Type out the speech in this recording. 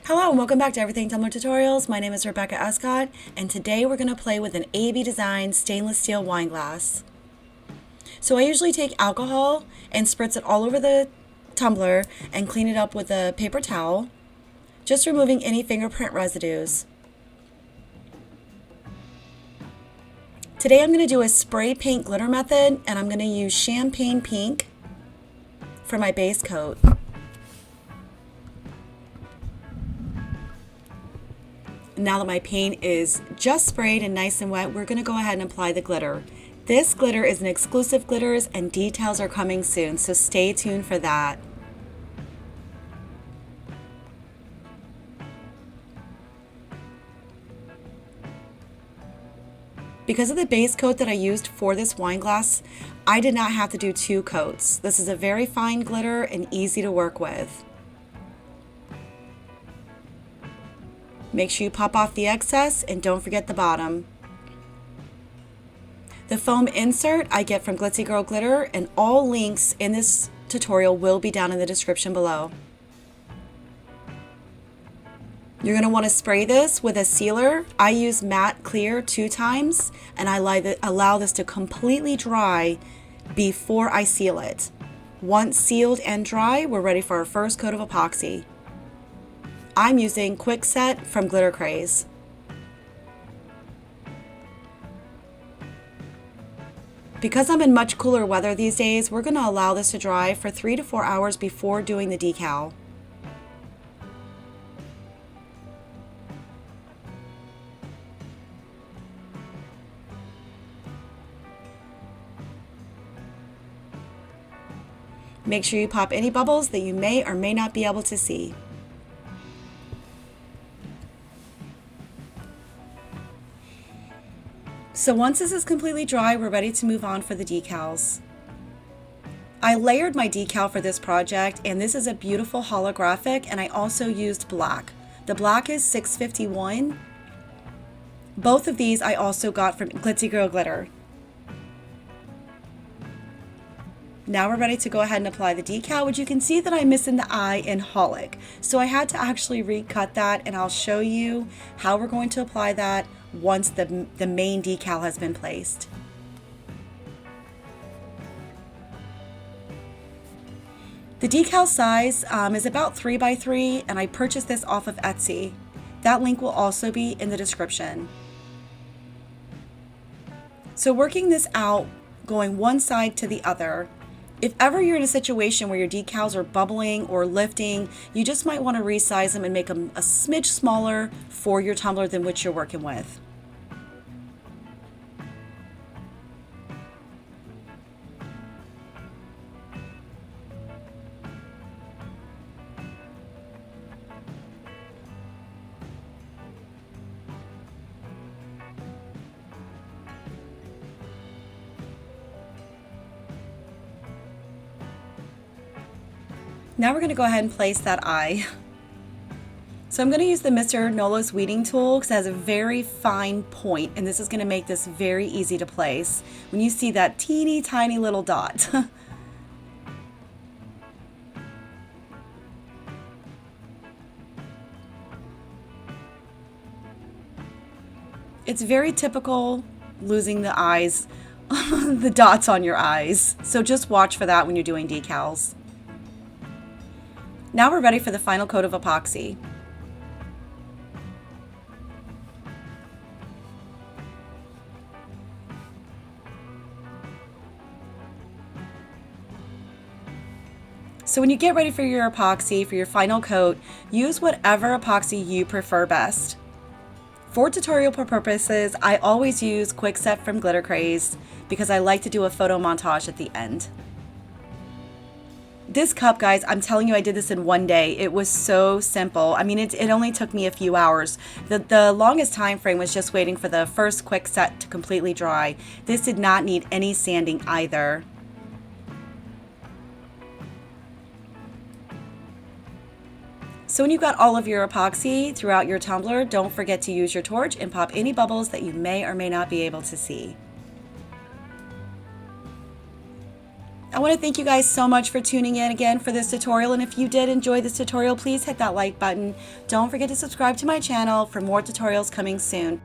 Hello and welcome back to Everything Tumbler Tutorials. My name is Rebecca Escott, and today we're going to play with an AB Designs stainless steel wine glass. So I usually take alcohol and spritz it all over the tumbler and clean it up with a paper towel, just removing any fingerprint residues. Today I'm going to do a spray paint glitter method, and I'm going to use Champaign pink for my base coat. Now that my paint is just sprayed and nice and wet, we're going to go ahead and apply the glitter. This glitter is an exclusive glitters, and details are coming soon, so stay tuned for that. Because of the base coat that I used for this wine glass, I did not have to do 2 coats. This is a very fine glitter and easy to work with. Make sure you pop off the excess and don't forget the bottom. The foam insert I get from Glitzy Girl Glitter, and all links in this tutorial will be down in the description below. You're going to want to spray this with a sealer. I use matte clear 2 times, and I allow this to completely dry before I seal it. Once sealed and dry, we're ready for our first coat of epoxy. I'm using Quick Set from Craze. Because I'm in much cooler weather these days, we're going to allow this to dry for 3 to 4 hours before doing the decal. Make sure you pop any bubbles that you may or may not be able to see. So once this is completely dry, we're ready to move on for the decals. I layered my decal for this project, and this is a beautiful holographic, and I also used black. The black is 651. Both of these I also got from Glitzy Girl Glitter. Now we're ready to go ahead and apply the decal, which you can see that I'm missing the I in holic. So I had to actually recut that, and I'll show you how we're going to apply that once the main decal has been placed. The decal size is about 3 by 3, and I purchased this off of Etsy. That link will also be in the description. So working this out, going one side to the other. If ever you're in a situation where your decals are bubbling or lifting, you just might want to resize them and make them a smidge smaller for your tumbler than which you're working with. Now we're going to go ahead and place that eye. So I'm going to use the Mr. Nolas weeding tool because it has a very fine point, and this is going to make this very easy to place when you see that teeny tiny little dot. It's very typical losing the eyes, the dots on your eyes, so just watch for that when you're doing decals. Now we're ready for the final coat of epoxy. So when you get ready for your epoxy, for your final coat, use whatever epoxy you prefer best. For tutorial purposes, I always use Quick Set from Craze because I like to do a photo montage at the end. This cup, guys, I'm telling you, I did this in one day. It was so simple. I mean, it only took me a few hours. The longest time frame was just waiting for the first Quick Set to completely dry. This did not need any sanding either. So when you've got all of your epoxy throughout your tumbler, don't forget to use your torch and pop any bubbles that you may or may not be able to see. I want to thank you guys so much for tuning in again for this tutorial. And if you did enjoy this tutorial, please hit that like button. Don't forget to subscribe to my channel for more tutorials coming soon.